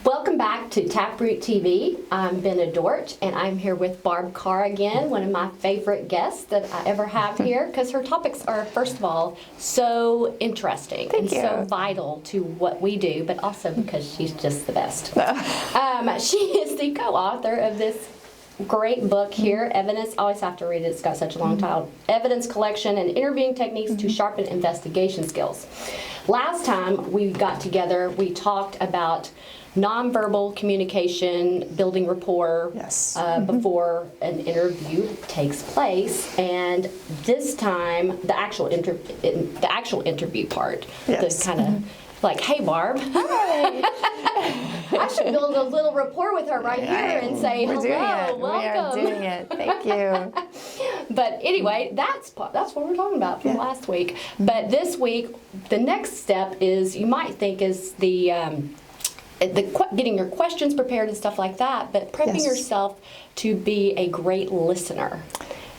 Welcome back to Taproot TV. I'm Benna Dortch, and I'm here with Barb Carr again, one of my favorite guests that I ever have here, because her topics are, first of all, so interesting so vital to what we do, but also because she's just the best. She is the co-author of this great book here, Evidence. I always have to read it, it's got such a long title. Evidence Collection and Interviewing Techniques to Sharpen Investigation Skills. Last time we got together, we talked about nonverbal communication, building rapport before an interview takes place, and this time the actual interview part, the kind of like, hey Barb, hi. I should build a little rapport with her right here and say hello, welcome. We are doing it. Thank you. But anyway, that's what we're talking about from last week. But this week, the next step is, you might think, is the getting your questions prepared and stuff like that, but prepping yourself to be a great listener.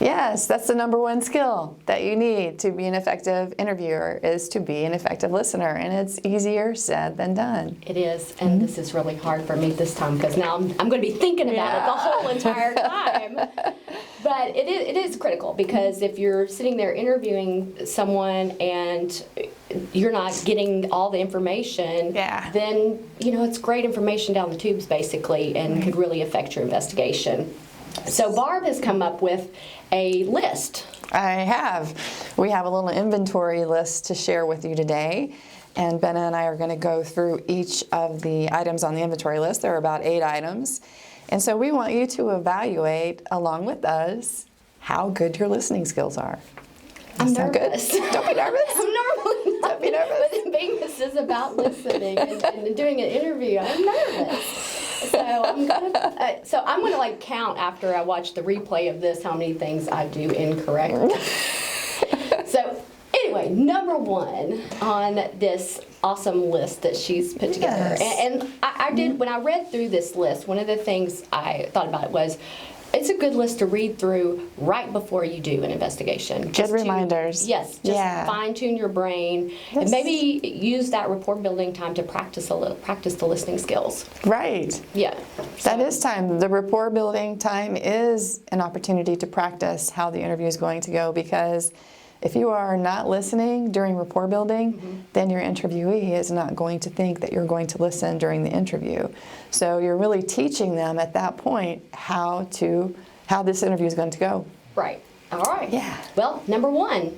Yes, that's the number one skill that you need to be an effective interviewer, is to be an effective listener, and it's easier said than done. It is, and this is really hard for me this time, because now I'm going to be thinking about it the whole entire time. But it is critical, because if you're sitting there interviewing someone and you're not getting all the information, then it's great information down the tubes basically, and could really affect your investigation. So Barb has come up with a list. I have. We have a little inventory list to share with you today, and Benna and I are going to go through each of the items on the inventory list. There are about 8 items, and so we want you to evaluate along with us how good your listening skills are. I'm nervous. Good? Don't be nervous. I'm normally not. Don't be nervous. But being this is about listening and doing an interview, I'm nervous. So I'm gonna like count after I watch the replay of this how many things I do incorrect. So anyway, number 1 on this awesome list that she's put together, and I did, when I read through this list, one of the things I thought about was, it's a good list to read through right before you do an investigation. Good reminders. Yes, just fine-tune your brain, and maybe use that rapport building time to practice the listening skills. Right. Yeah. That is time. The rapport building time is an opportunity to practice how the interview is going to go, because if you are not listening during rapport building, then your interviewee is not going to think that you're going to listen during the interview. So you're really teaching them at that point how this interview is going to go. Right. All right. Yeah. Well, number 1. All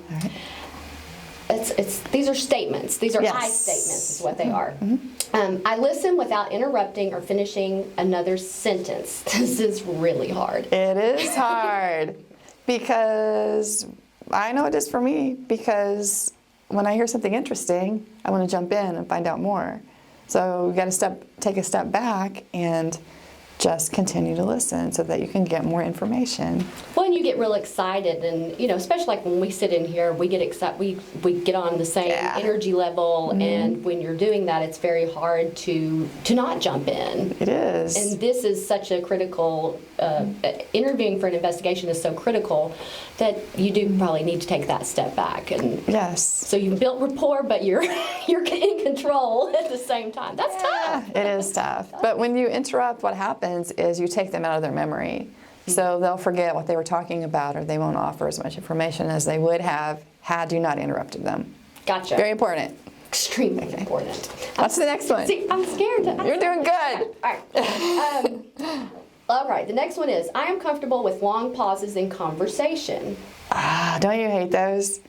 right. These are statements. These are I statements is what they are. I listen without interrupting or finishing another sentence. This is really hard. It is hard because I know it is for me, because when I hear something interesting, I want to jump in and find out more. So we've got to take a step back and just continue to listen so that you can get more information. Well, and you get real excited, and especially like when we sit in here, we get excited. We get on the same energy level, and when you're doing that, it's very hard to not jump in. It is. And this is such a critical. Interviewing for an investigation is so critical that you do probably need to take that step back. And so you've built rapport, but you're in control at the same time. That's tough. It is tough. But when you interrupt, what happens is you take them out of their memory. So they'll forget what they were talking about, or they won't offer as much information as they would have had you not interrupted them. Gotcha. Very important. Extremely important. What's the next one? See, I'm scared. You're doing good. All right. All right, the next one is, I am comfortable with long pauses in conversation. Don't you hate those?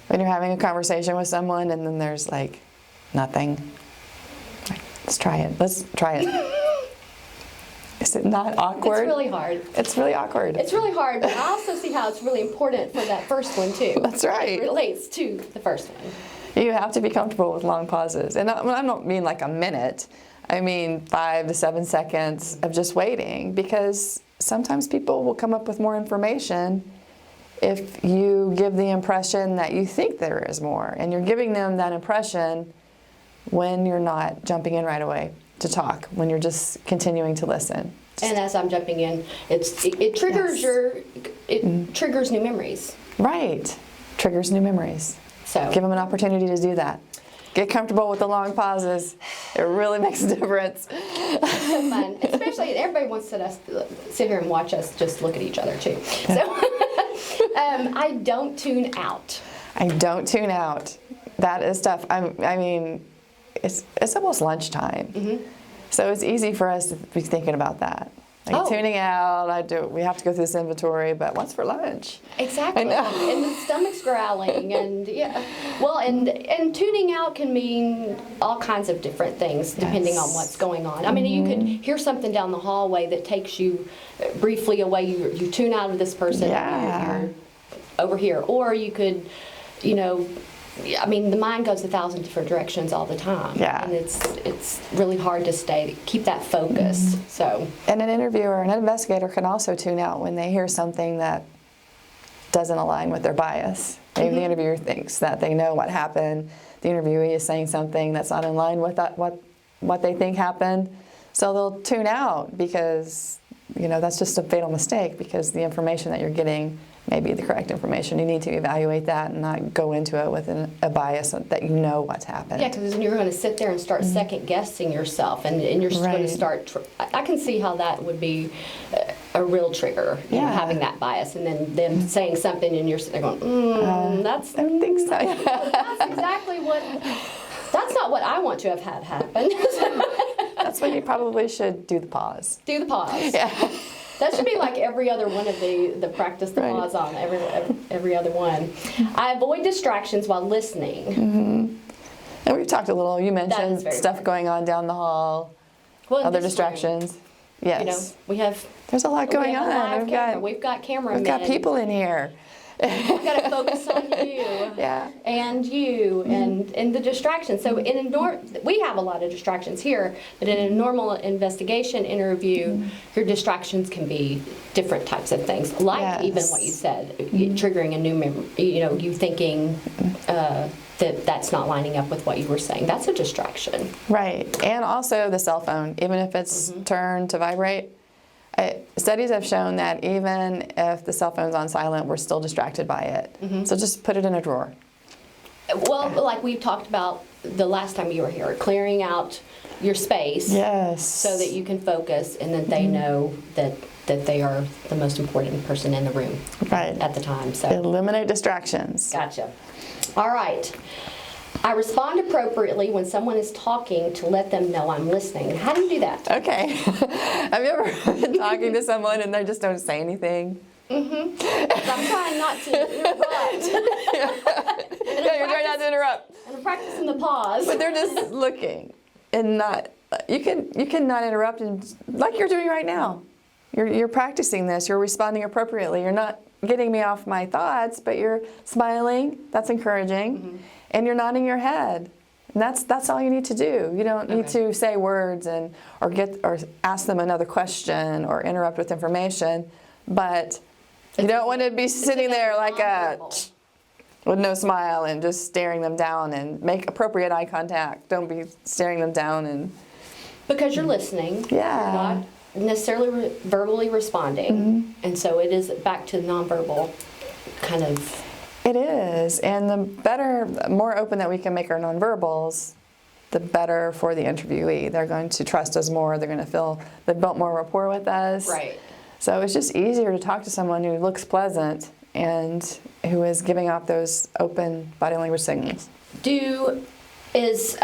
When you're having a conversation with someone and then there's like nothing. Let's try it. Is it not awkward? It's really hard. It's really awkward. It's really hard, but I also see how it's really important for that first one too. That's right. It relates to the first one. You have to be comfortable with long pauses. And I don't mean like a minute. I mean 5 to 7 seconds of just waiting, because sometimes people will come up with more information if you give the impression that you think there is more, and you're giving them that impression when you're not jumping in right away to talk, when you're just continuing to listen. And as I'm jumping in, it triggers triggers new memories. Right, triggers new memories. So give them an opportunity to do that. Get comfortable with the long pauses. It really makes a difference. It's so fun, especially everybody wants to sit here and watch us just look at each other too. So I don't tune out. I don't tune out. That is tough. I mean, it's almost lunchtime, so it's easy for us to be thinking about that. Like tuning out, we have to go through this inventory, but what's for lunch? Exactly. And the stomach's growling, and and tuning out can mean all kinds of different things depending on what's going on. I mean, you could hear something down the hallway that takes you briefly away. You tune out of this person, and you're over here, or you could, I mean, the mind goes 1,000 different directions all the time. Yeah. And it's really hard to keep that focus. So. And an interviewer, an investigator can also tune out when they hear something that doesn't align with their bias. Maybe the interviewer thinks that they know what happened. The interviewee is saying something that's not in line with what they think happened. So they'll tune out because, that's just a fatal mistake, because the information that you're getting may be the correct information. You need to evaluate that and not go into it with a bias that you know what's happened. Yeah, because you're going to sit there and start second guessing yourself, and you're just going to start. I can see how that would be a real trigger, having that bias, and then them saying something, and you're sitting there going, I don't think so. That's exactly what. That's not what I want to have had happen. That's when you probably should do the pause. Do the pause. Yeah. That should be like every other one of the practice the pause on, every other one. I avoid distractions while listening. And we've talked a little, you mentioned stuff going on down the hall, other distractions. Yes. There's a lot going on. We've got cameramen. We've got people in here. We've got to focus on you and you and the distractions. So we have a lot of distractions here, but in a normal investigation interview, your distractions can be different types of things, like even what you said, triggering a new memory, you thinking that's not lining up with what you were saying. That's a distraction. Right. And also the cell phone, even if it's turned to vibrate. Studies have shown that even if the cell phone's on silent, we're still distracted by it. So just put it in a drawer. Well, like we talked about the last time you were here, clearing out your space. Yes. So that you can focus, and that they know that they are the most important person in the room at the time. So eliminate distractions. Gotcha. All right. I respond appropriately when someone is talking to let them know I'm listening. How do you do that? Okay. Have you ever been talking to someone and they just don't say anything? I'm trying not to interrupt. You're trying not to interrupt. And I'm practicing the pause. But they're just looking and not. You can not interrupt, and like you're doing right now. You're practicing this. You're responding appropriately. You're not getting me off my thoughts, but you're smiling. That's encouraging. And you're nodding your head. And that's all you need to do. You don't need to say words or ask them another question or interrupt with information. But you don't want to be sitting there with no smile and just staring them down, and make appropriate eye contact. Don't be staring them down because you're listening. Yeah. You're not necessarily verbally responding. And so it is back to nonverbal kind of. It is, and the more open that we can make our nonverbals, the better for the interviewee. They're going to trust us more. They're going to feel they've built more rapport with us. Right. So it's just easier to talk to someone who looks pleasant and who is giving off those open body language signals. Is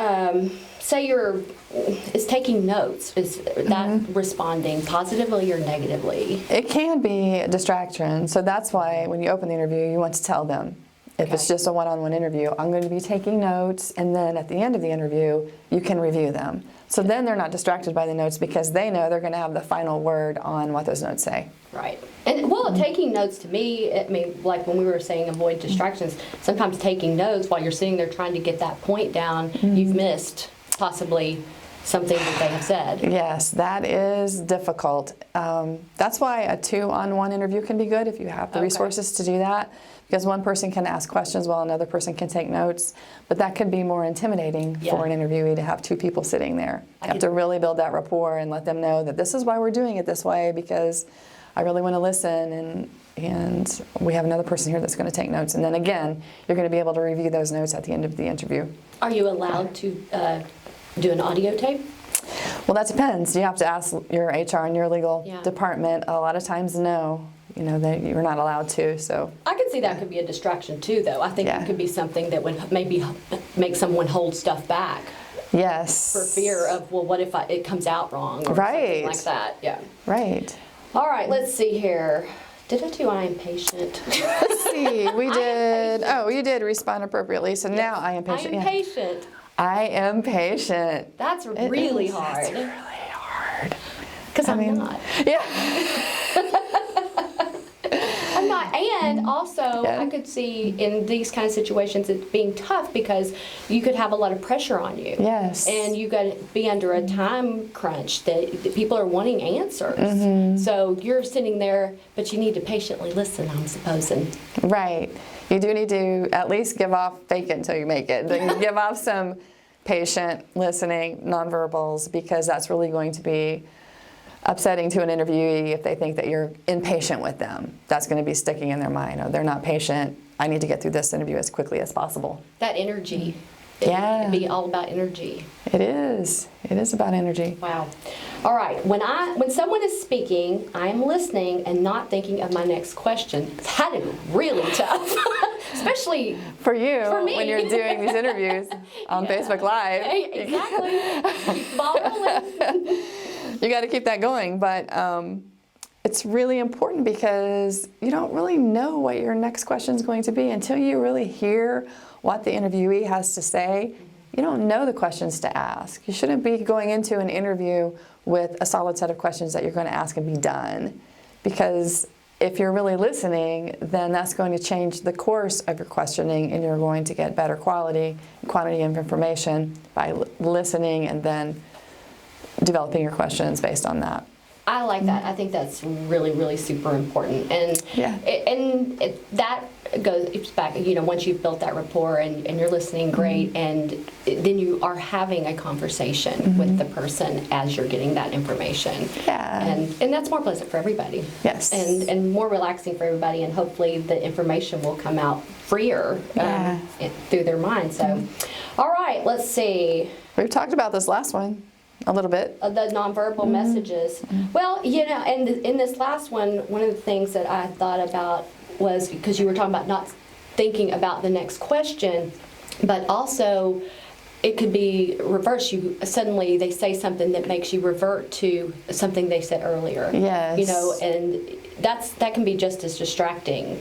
taking notes, is that responding positively or negatively? It can be a distraction. So that's why when you open the interview, you want to tell them. If it's just a one-on-one interview, I'm going to be taking notes, and then at the end of the interview, you can review them. So then they're not distracted by the notes, because they know they're going to have the final word on what those notes say. Right. And taking notes to me, I mean, like when we were saying avoid distractions, sometimes taking notes while you're sitting there trying to get that point down, you've missed possibly something that they have said. Yes, that is difficult. That's why a 2-on-1 interview can be good if you have the resources to do that, because one person can ask questions while another person can take notes, but that could be more intimidating for an interviewee to have 2 people sitting there. You have to really build that rapport and let them know that this is why we're doing it this way, because I really want to listen, and we have another person here that's going to take notes. And then again, you're going to be able to review those notes at the end of the interview. Are you allowed to do an audio tape? Well, that depends. You have to ask your HR and your legal Yeah. department. A lot of times, no. That you're not allowed to. So I could see that could be a distraction too, though. I think Yeah. it could be something that would maybe make someone hold stuff back yes. for fear of, well, what if it comes out wrong or Right. something like that. Yeah. Right. All right, let's see here. Did I do I am patient? Let's see. We did. Oh, you did respond appropriately. So now I am I patient. am Yeah. patient. I am patient. That's It really is. hard. That's really hard. Because I'm not. Yeah. I'm not. And also, Yeah. I could see in these kind of situations it being tough because you could have a lot of pressure on you. Yes. And you got to be under a time crunch that people are wanting answers. Mm-hmm. So you're sitting there, but you need to patiently listen, I'm supposing. Right. You do need to at least give off fake it until you make it. Then give off some patient listening nonverbals, because that's really going to be upsetting to an interviewee if they think that you're impatient with them. That's going to be sticking in their mind. Oh, they're not patient. I need to get through this interview as quickly as possible. That energy. Yeah. It can be all about energy. It is. It is about energy. Wow. All right. When someone is speaking, I am listening and not thinking of my next question. That is really tough, especially For you, For me. when you're doing these interviews on Facebook Live, Hey, exactly. Keep the ball rolling. you got to keep that going. But it's really important because you don't really know what your next question is going to be until you really hear what the interviewee has to say. You don't know the questions to ask. You shouldn't be going into an interview with a solid set of questions that you're going to ask and be done. Because if you're really listening, then that's going to change the course of your questioning, and you're going to get better quality and quantity of information by listening and then developing your questions based on that. I like that. I think that's really, really super important. And Yeah. that goes back, once you've built that rapport and you're listening great, and then you are having a conversation with the person as you're getting that information. Yeah. And that's more pleasant for everybody. Yes. And more relaxing for everybody, and hopefully the information will come out freer Yeah. through their mind. So, all right, let's see. We've talked about this last one a little bit. The nonverbal messages. Well, and in this last one of the things that I thought about was, because you were talking about not thinking about the next question, but also it could be reverse. Suddenly they say something that makes you revert to something they said earlier. Yes. And that can be just as distracting.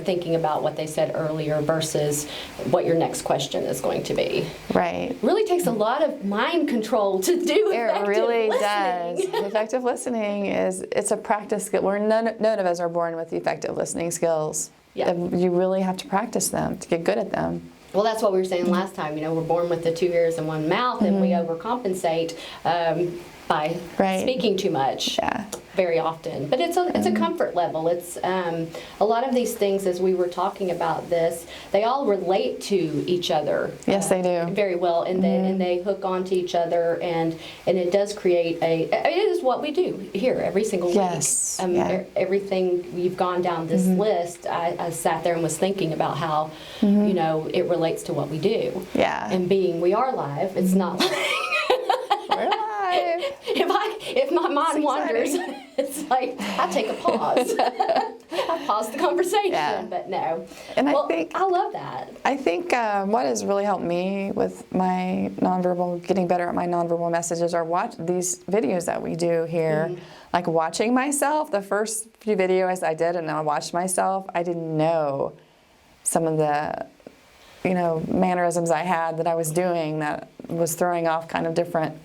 Thinking about what they said earlier versus what your next question is going to be. Right. Really takes a lot of mind control to do effective It really listening. does. Effective listening it's a practice skill. None of us are born with effective listening skills. Yeah. You really have to practice them to get good at them. Well, that's what we were saying last time. We're born with the 2 ears and 1 mouth, and we overcompensate by Right. speaking too much. Yeah. Very often, but it's a comfort level. It's a lot of these things, as we were talking about this, they all relate to each other. Yes, they do. Very well, and they hook onto each other, and it does create it is what we do here every single week. Yes, yeah. Everything you've gone down this list, I sat there and was thinking about how it relates to what we do. Yeah. And we are live. It's not like We're live. if my mind It's wanders, exciting. it's like I take a pause. I pause the conversation, Yeah. but no. And Well, I think I love that. I think what has really helped me with my nonverbal, getting better at my nonverbal messages, are watch these videos that we do here. Like watching myself, the first few videos I did, and I watched myself, I didn't know some of the mannerisms I had that I was doing that was throwing off kind of different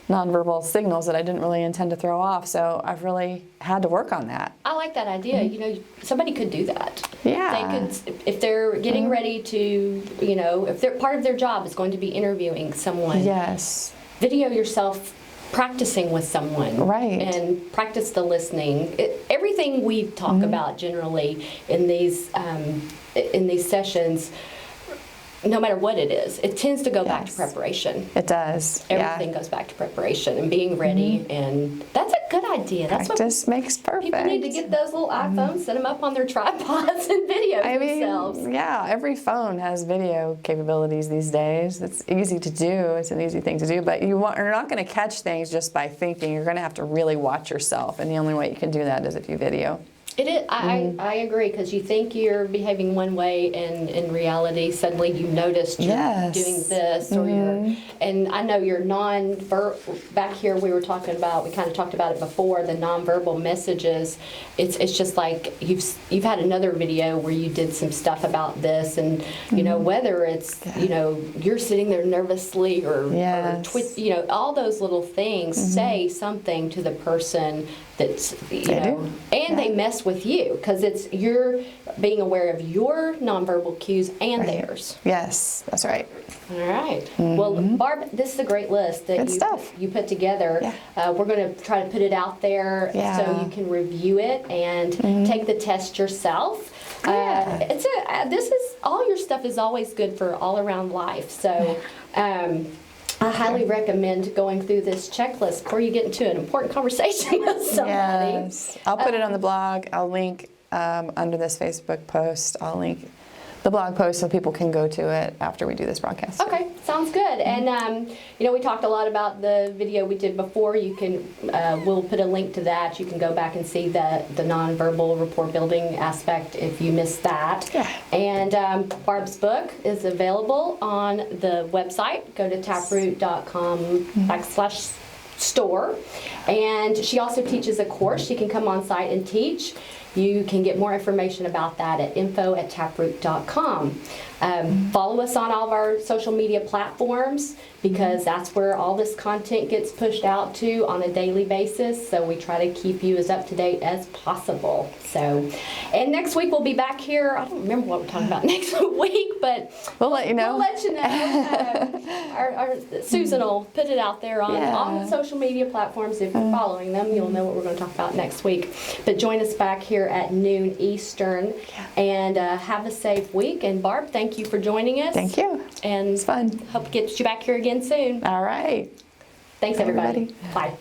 nonverbal signals that I didn't really intend to throw off. So I've really had to work on that. I like that idea. Somebody could do that. Yeah. They could, if they're getting ready to, if they're part of their job is going to be interviewing someone. Yes. Video yourself practicing with someone. Right. And practice the listening. Everything we talk about generally in these sessions no matter what it is, it tends to go back to Yes. preparation. It does. Everything goes back to preparation and being ready, and that's a good idea. That's Practice makes perfect. what people need to get those little iPhones, set them up on their tripods, and video themselves. Yeah, every phone has video capabilities these days. It's easy to do. It's an easy thing to do, but you're not going to catch things just by thinking. You're going to have to really watch yourself, and the only way you can do that is if you video. It is. I agree, because you think you're behaving one way, and in reality, suddenly you noticed you're doing this, or you're. And I know you're back here. We kind of talked about it before. The nonverbal messages. It's just like you've had another video where you did some stuff about this, and you know, whether it's you're sitting there nervously or all those little things say something to the person. That's they mess with you, because you're being aware of your nonverbal cues and theirs. Yes, that's right. All right. Well, Barb, this is a great list that you put together. Yeah. We're going to try to put it out there so you can review it and take the test yourself. All your stuff is always good for all around life. So. I highly recommend going through this checklist before you get into an important conversation with somebody. Yes. I'll put it on the blog. I'll link under this Facebook post. I'll link the blog post so people can go to it after we do this broadcast. Okay, sounds good. And we talked a lot about the video we did before. You can, we'll put a link to that. You can go back and see the nonverbal rapport building aspect if you missed that. Yeah. And Barb's book is available on the website. Go to taproot.com/store. And she also teaches a course. She can come on site and teach. You can get more information about that at info@taproot.com. Follow us on all of our social media platforms, because that's where all this content gets pushed out to on a daily basis. So we try to keep you as up to date as possible. So, and next week we'll be back here. I don't remember what we're talking about next week, but we'll let you know. We'll let you know. Our Susan will put it out there on the social media platforms. If you're following them, you'll know what we're going to talk about next week. But join us back here at noon Eastern, and have a safe week. And Barb, thank you for joining us. Thank you. And it's fun. Hope to get you back here again soon. All right. Thanks, everybody. Bye.